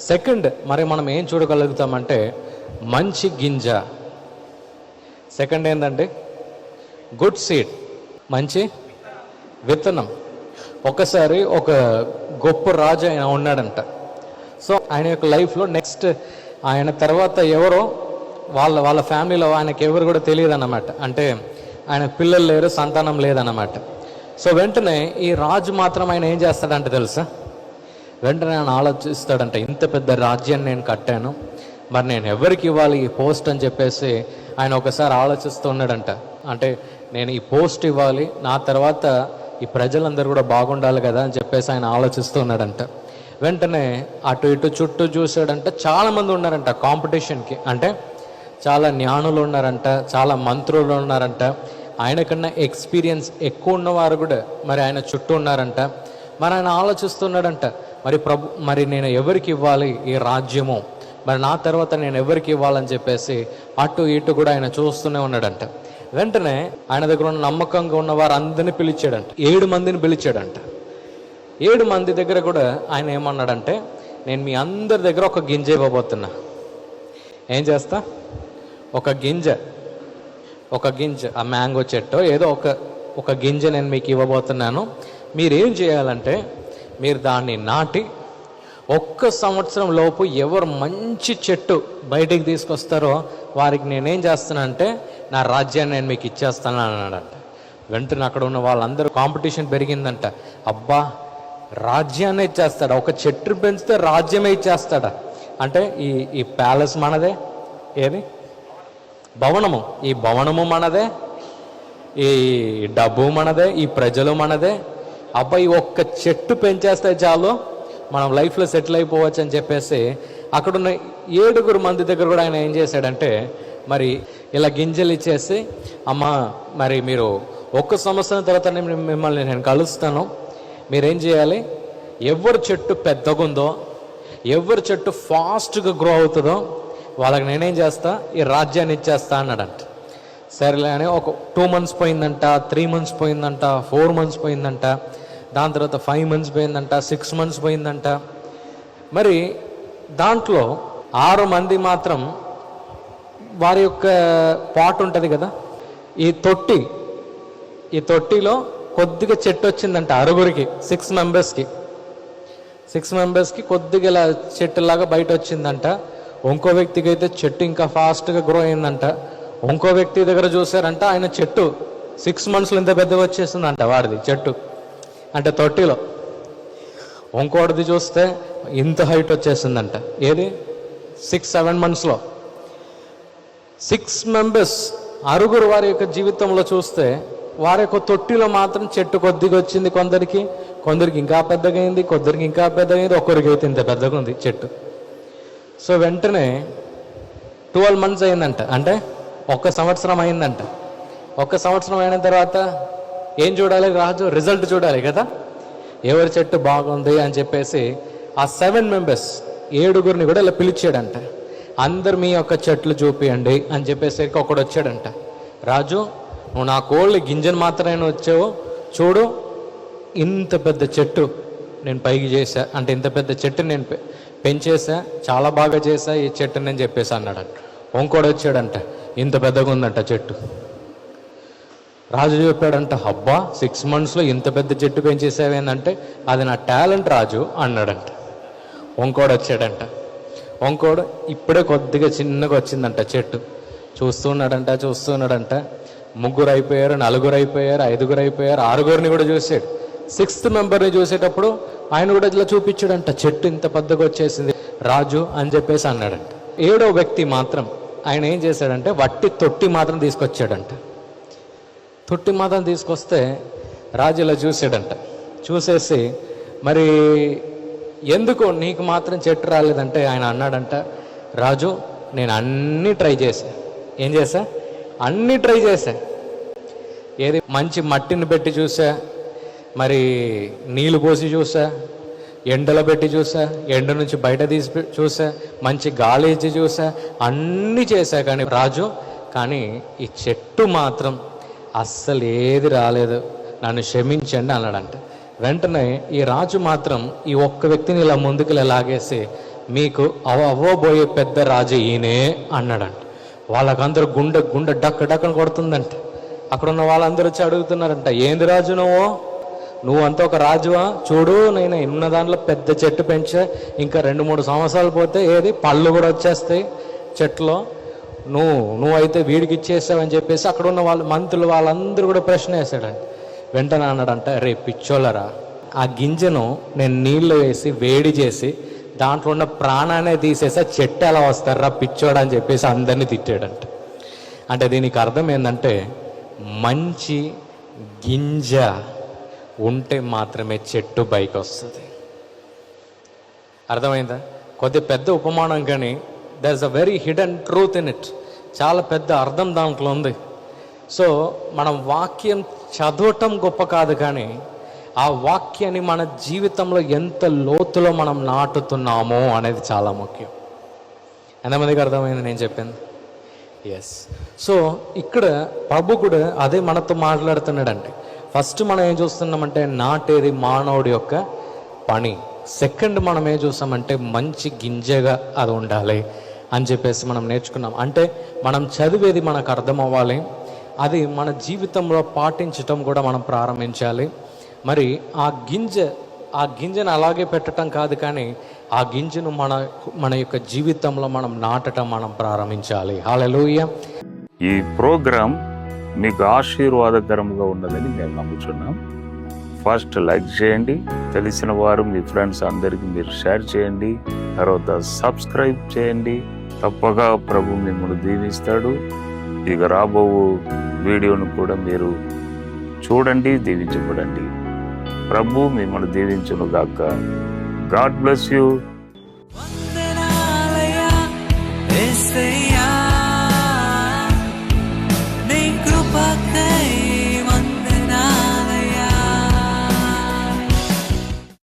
Second మరి మనం ఏం చూడగలుగుతామంటే మంచి గింజ. సెకండ్ ఏంటంటే గుడ్ సీడ్, మంచి విత్తనం. ఒకసారి ఒక గొప్ప రాజు ఆయన ఉన్నాడంట. సో ఆయన యొక్క లైఫ్లో నెక్స్ట్ ఆయన తర్వాత ఎవరో వాళ్ళ ఫ్యామిలీలో ఆయనకి ఎవరు కూడా తెలియదు అన్నమాట. అంటే ఆయన పిల్లలు లేరు, సంతానం లేదన్నమాట. సో వెంటనే ఈ రాజు మాత్రం ఆయన ఏం చేస్తాడంటే తెలుసా, వెంటనే ఆయన ఆలోచిస్తాడంట, ఇంత పెద్ద రాజ్యాన్ని నేను కట్టాను, మరి నేను ఎవరికి ఇవ్వాలి ఈ పోస్ట్ అని చెప్పేసి ఆయన ఒకసారి ఆలోచిస్తూ ఉన్నాడంట. అంటే నేను ఈ పోస్ట్ ఇవ్వాలి, నా తర్వాత ఈ ప్రజలందరూ కూడా బాగుండాలి కదా అని చెప్పేసి ఆయన ఆలోచిస్తూ ఉన్నాడంట. వెంటనే అటు ఇటు చుట్టూ చూసాడంట, చాలామంది ఉన్నారంట కాంపిటీషన్కి. అంటే చాలా జ్ఞానులు ఉన్నారంట, చాలా మంత్రులు ఉన్నారంట, ఆయనకన్నా ఎక్స్పీరియన్స్ ఎక్కువ ఉన్నవారు కూడా మరి ఆయన చుట్టూ ఉన్నారంట. మరి ఆయన ఆలోచిస్తున్నాడంట, మరి నేను ఎవరికి ఇవ్వాలి ఈ రాజ్యము, మరి నా తర్వాత నేను ఎవరికి ఇవ్వాలని చెప్పేసి అటు ఇటు కూడా ఆయన చూస్తూనే ఉన్నాడంట. వెంటనే ఆయన దగ్గర ఉన్న నమ్మకంగా ఉన్న వారు అందరినీ పిలిచాడంట, 7 మందిని పిలిచాడంట. 7 మంది దగ్గర కూడా ఆయన ఏమన్నాడంటే, నేను మీ అందరి దగ్గర ఒక గింజ ఇవ్వబోతున్నా. ఏం చేస్తా, ఒక గింజ ఆ మ్యాంగో చెట్టో ఏదో ఒక గింజ నేను మీకు ఇవ్వబోతున్నాను. మీరేం చేయాలంటే మీరు దాన్ని నాటి 1 సంవత్సరం లోపు ఎవరు మంచి చెట్టు బయటికి తీసుకొస్తారో వారికి నేనేం చేస్తానంటే నా రాజ్యాన్ని నేను మీకు ఇచ్చేస్తాను అన్నాడంట. వెంటనే అక్కడ ఉన్న వాళ్ళందరూ కాంపిటీషన్ పెరిగిందంట. అబ్బా, రాజ్యాన్ని ఇచ్చేస్తాడా, ఒక చెట్టు పెంచితే రాజ్యమే ఇచ్చేస్తాడా? అంటే ఈ ప్యాలెస్ మనదే, ఏది భవనము, ఈ భవనము మనదే, ఈ డబ్బు మనదే, ఈ ప్రజలు మనదే. అబ్బాయి ఒక్క చెట్టు పెంచేస్తే చాలు మనం లైఫ్లో సెటిల్ అయిపోవచ్చు అని చెప్పేసి అక్కడున్న 7 మంది దగ్గర కూడా ఆయన ఏం చేశాడంటే, మరి ఇలా గింజలు ఇచ్చేసి, అమ్మ మరి మీరు 1 సంవత్సరం తర్వాత మిమ్మల్ని నేను కలుస్తాను, మీరేం చేయాలి, ఎవరి చెట్టు పెద్దగా ఉందో, ఎవరి చెట్టు ఫాస్ట్గా గ్రో అవుతుందో వాళ్ళకి నేనేం చేస్తా, ఈ రాజ్యాన్ని ఇచ్చేస్తా అన్నాడంట. సరేలే అని ఒక 2 మంత్స్ పోయిందంట, 3 మంత్స్ పోయిందంట, 4 మంత్స్ పోయిందంట, దాని తర్వాత 5 మంత్స్ పోయిందంట, 6 మంత్స్ పోయిందంట. మరి దాంట్లో 6 మంది మాత్రం వారి యొక్క పాట్ ఉంటుంది కదా, ఈ తొట్టిలో కొద్దిగా చెట్టు వచ్చిందంట 6గురికి, 6 మెంబర్స్కి కొద్దిగా ఇలా చెట్టులాగా బయట వచ్చిందంట. ఇంకో వ్యక్తికి అయితే చెట్టు ఇంకా ఫాస్ట్గా గ్రో అయిందంట. ఇంకో వ్యక్తి దగ్గర చూసారంట, ఆయన చెట్టు 6 మంత్స్లో ఇంత పెద్దగా వచ్చేసిందంట వాడిది చెట్టు, అంటే తొట్టిలో. ఇంకోటిది చూస్తే ఇంత హైట్ వచ్చేసిందంట, ఏది 6-7 మంత్స్లో. 6 మెంబర్స్ 6 వారి యొక్క జీవితంలో చూస్తే వారి యొక్క తొట్టిలో మాత్రం చెట్టు కొద్దిగా వచ్చింది, కొందరికి ఇంకా పెద్దగా అయింది, కొందరికి ఇంకా పెద్దగా అయింది, ఒక్కరికి అయితే ఇంత పెద్దగా ఉంది చెట్టు. సో వెంటనే 12 మంత్స్ అయిందంట, అంటే 1 సంవత్సరం అయిందంట. 1 సంవత్సరం అయిన తర్వాత ఏం చూడాలి, రాజు రిజల్ట్ చూడాలి కదా, ఎవరి చెట్టు బాగుంది అని చెప్పేసి ఆ 7 మెంబర్స్ 7 కూడా ఇలా పిలిచాడంట. అందరు మీ యొక్క చెట్లు చూపియండి అని చెప్పేసరికి ఒకడు వచ్చాడంట, రాజు నువ్వు నా కోళ్ళ గింజను మాత్రమే వచ్చావు, చూడు ఇంత పెద్ద చెట్టు నేను పైకి చేశా, అంటే ఇంత పెద్ద చెట్టు నేను పెంచేసా, చాలా బాగా చేశా ఈ చెట్టుని నేను చెప్పేసి అన్నాడంట. ఇంకోడు వచ్చాడంట, ఇంత పెద్దగా ఉందంట చెట్టు. రాజు చెప్పాడంట, అబ్బా 6 మంత్స్లో ఇంత పెద్ద చెట్టు పెంచేసావేందంటే అది నా టాలెంట్ రాజు అన్నాడంట. ఇంకోడు వచ్చాడంట, ఇంకోడు ఇప్పుడే కొద్దిగా చిన్నగా వచ్చిందంట చెట్టు. చూస్తున్నాడంట 3 అయిపోయారు, 4 అయిపోయారు, 5 అయిపోయారు, 6 కూడా చూసాడు. 6th మెంబర్ని చూసేటప్పుడు ఆయన కూడా ఇట్లా చూపించాడంట, చెట్టు ఇంత పెద్దగా వచ్చేసింది రాజు అని చెప్పేసి అన్నాడంట. 7వ వ్యక్తి మాత్రం ఆయన ఏం చేశాడంటే వట్టి తొట్టి మాత్రం తీసుకొచ్చాడంట. తొట్టి మాత్రం తీసుకొస్తే రాజు ఇలా చూసాడంట. చూసేసి మరి ఎందుకు నీకు మాత్రం చెట్టు రాలేదంటే ఆయన అన్నాడంట, రాజు నేను అన్నీ ట్రై చేశా. ఏం చేశా? అన్నీ ట్రై చేశా. ఏది మంచి మట్టిని పెట్టి చూసా, మరి నీళ్ళు పోసి చూసా, ఎండలో పెట్టి చూసా, ఎండ నుంచి బయట తీసి చూసా, మంచి గాలి ఇచ్చి చూసా, అన్నీ చేశా కానీ రాజు, కానీ ఈ చెట్టు మాత్రం అస్సలు ఏది రాలేదు, నన్ను క్షమించండి అన్నాడంట. వెంటనే ఈ రాజు మాత్రం ఈ ఒక్క వ్యక్తిని ఇలా ముందుకు లాగేసి మీకు అవ్వబోయే పెద్ద రాజు ఈయనే అన్నాడంట. వాళ్ళకందరూ గుండె గుండె డక్క డక్కన కొడుతుందంట. అక్కడ ఉన్న వాళ్ళందరూ వచ్చి అడుగుతున్నారంట, ఏంది రాజు నువ్వంతా ఒక రాజువా? చూడు, నేను ఉన్న దాంట్లో పెద్ద చెట్టు పెంచా, ఇంకా 2-3 సంవత్సరాలు పోతే ఏది పళ్ళు కూడా వచ్చేస్తాయి చెట్లో, నువ్వైతే వీడికి ఇచ్చేసావని చెప్పేసి అక్కడ ఉన్న మంత్రులు వాళ్ళందరూ కూడా ప్రశ్న వేసాడంట. వెంటనే అన్నాడంట, రే పిచ్చోళ్ళరా, ఆ గింజను నేను నీళ్ళు వేసి వేడి చేసి దాంట్లో ఉన్న ప్రాణాన్ని తీసేసి చెట్టు ఎలా వస్తారా పిచ్చోడా అని చెప్పేసి అందరినీ తిట్టాడంట. అంటే దీనికి అర్థం ఏంటంటే, మంచి గింజ ఉంటే మాత్రమే చెట్టు పైకి వస్తుంది. అర్థమైందా? కొద్ది పెద్ద ఉపమానం, కానీ there is a very hidden truth in it. చాలా పెద్ద అర్థం దాంట్లో ఉంది. సో మనం వాక్యం చదవటం గొప్ప కాదు, కానీ ఆ వాక్యాన్ని మన జీవితంలో ఎంత లోతులో మనం నాటుతున్నామో అనేది చాలా ముఖ్యం. ఎంతమందికి అర్థమైంది నేను చెప్పింది? ఎస్. సో ఇక్కడ ప్రభు కూడా అదే మనతో మాట్లాడుతున్నాడండి. ఫస్ట్ మనం ఏం చూస్తున్నామంటే, నాటేది మానవుడి యొక్క పని. సెకండ్ మనం ఏం చూస్తామంటే, మంచి గింజగా అది ఉండాలి అని చెప్పేసి మనం నేర్చుకున్నాం. అంటే మనం చదివేది మనకు అర్థం అవ్వాలి, అది మన జీవితంలో పాటించటం కూడా మనం ప్రారంభించాలి. మరి ఆ గింజను అలాగే పెట్టడం కాదు, కానీ ఆ గింజను మన యొక్క జీవితంలో మనం నాటడం మనం ప్రారంభించాలి. హల్లెలూయా. ఈ ప్రోగ్రాం మీకు ఆశీర్వాదకరంగా ఉన్నదని మేము నమ్ముతున్నాం. ఫస్ట్ లైక్ చేయండి, తెలిసిన వారు మీ ఫ్రెండ్స్ అందరికీ మీరు షేర్ చేయండి, తర్వాత సబ్స్క్రైబ్ చేయండి. తప్పగా ప్రభు మిమ్మల్ని దీవిస్తాడు. ఇక రాబో వీడియోను కూడా మీరు చూడండి, దీవించబడండి. ప్రభు మిమ్మల్ని దీవించును గాక. God bless you.